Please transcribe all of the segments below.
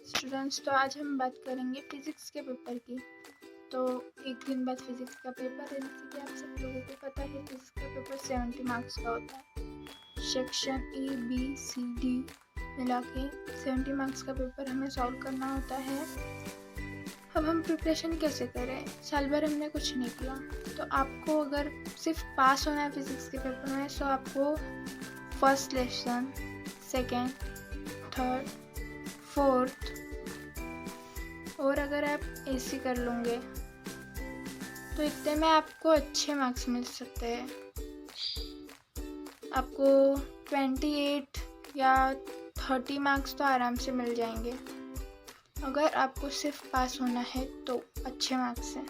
Students, तो आज हम बात करेंगे फिज़िक्स के पेपर की। तो एक दिन बाद फिज़िक्स का पेपर है, जैसे कि आप सब लोगों को पता है फिज़िक्स का पेपर 70 मार्क्स का होता है। Section A B C D मिला के 70 मार्क्स का पेपर हमें सॉल्व करना होता है। अब हम प्रिपरेशन कैसे करें? साल भर हमने कुछ नहीं किया, तो आपको अगर सिर्फ पास होना है फिज़िक्स के पेपर में, तो आपको first lesson, second, third, fourth और अगर आप एसी कर लोगे तो इतने में आपको अच्छे मार्क्स मिल सकते हैं। आपको 28 या 30 मार्क्स तो आराम से मिल जाएंगे अगर आपको सिर्फ पास होना है तो अच्छे मार्क्स हैं।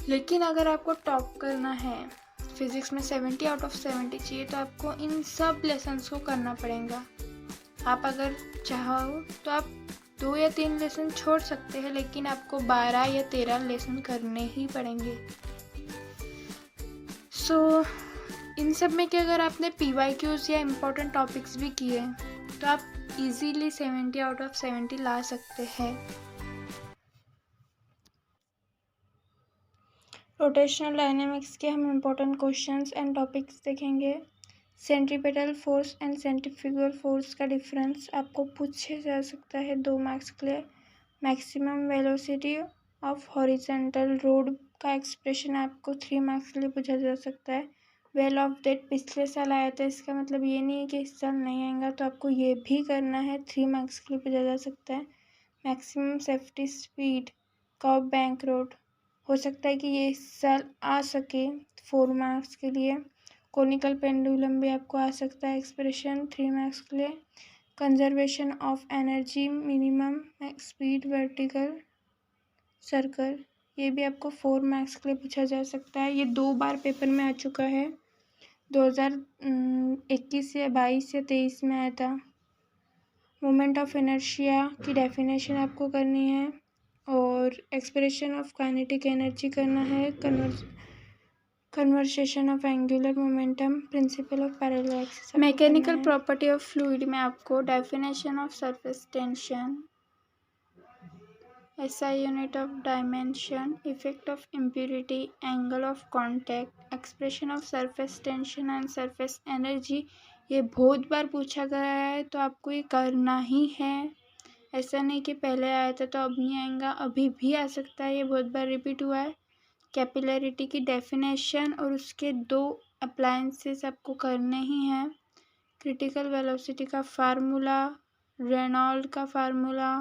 लेकिन अगर आपको टॉप करना है, फिज़िक्स में 70 आउट ऑफ 70 चाहिए, तो आपको इन सब लेसन्स को करना पड़ेगा। आप अगर चाहो तो आप 2 या 3 लेसन छोड़ सकते हैं, लेकिन आपको 12 या 13 लेसन करने ही पड़ेंगे। इन सब में कि अगर आपने PYQs या इम्पोर्टेंट टॉपिक्स भी किए तो आप इजीली 70 आउट ऑफ 70 ला सकते हैं। रोटेशनल डायनेमिक्स के हम इम्पोर्टेंट क्वेश्चंस एंड टॉपिक्स देखेंगे। Centripetal force and centrifugal force का डिफरेंस आपको पूछा जा सकता है 2 मार्क्स के लिए। Maximum velocity of horizontal road का एक्सप्रेशन आपको 3 मार्क्स के लिए पूछा जा सकता है। वेल ऑफ डेट पिछले साल आया था, इसका मतलब ये नहीं है कि इस साल नहीं आएगा, तो आपको ये भी करना है, 3 मार्क्स के लिए पूछा जा सकता है। Maximum safety speed curve bank road, हो सकता है कि ये इस साल आ सके, 4 मार्क्स के लिए। कोनिकल पेंडुलम भी आपको आ सकता है एक्सप्रेशन, 3 मार्क्स के लिए। Conservation of energy minimum speed vertical circle, ये भी आपको 4 मार्क्स के लिए पूछा जा सकता है। ये 2 बार पेपर में आ चुका है, 2021 या 22 या 23 में आया था। मोमेंट ऑफ इनर्शिया की डेफिनेशन आपको करनी है और एक्सप्रेशन ऑफ काइनेटिक एनर्जी करना है। Conversation of angular momentum, principle of parallel axis. Mechanical property of fluid में आपको definition of surface tension, SI unit of dimension, effect of impurity, angle of contact, expression of surface tension and surface energy, ये बहुत बार पूछा गया है, तो आपको ये करना ही है। ऐसा नहीं कि पहले आया था तो अब नहीं आएगा, अभी भी आ सकता है, ये बहुत बार रिपीट हुआ है। कैपिलरिटी की डेफिनेशन और उसके 2 अप्लायंसेस आपको करने ही हैं। क्रिटिकल वेलोसिटी का फार्मूला, रेनॉल्ड का फार्मूला,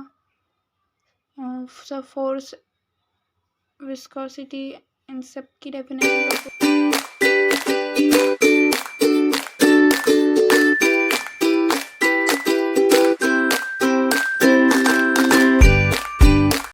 फोर्स, विस्कोसिटी, इन सब की डेफिनेशन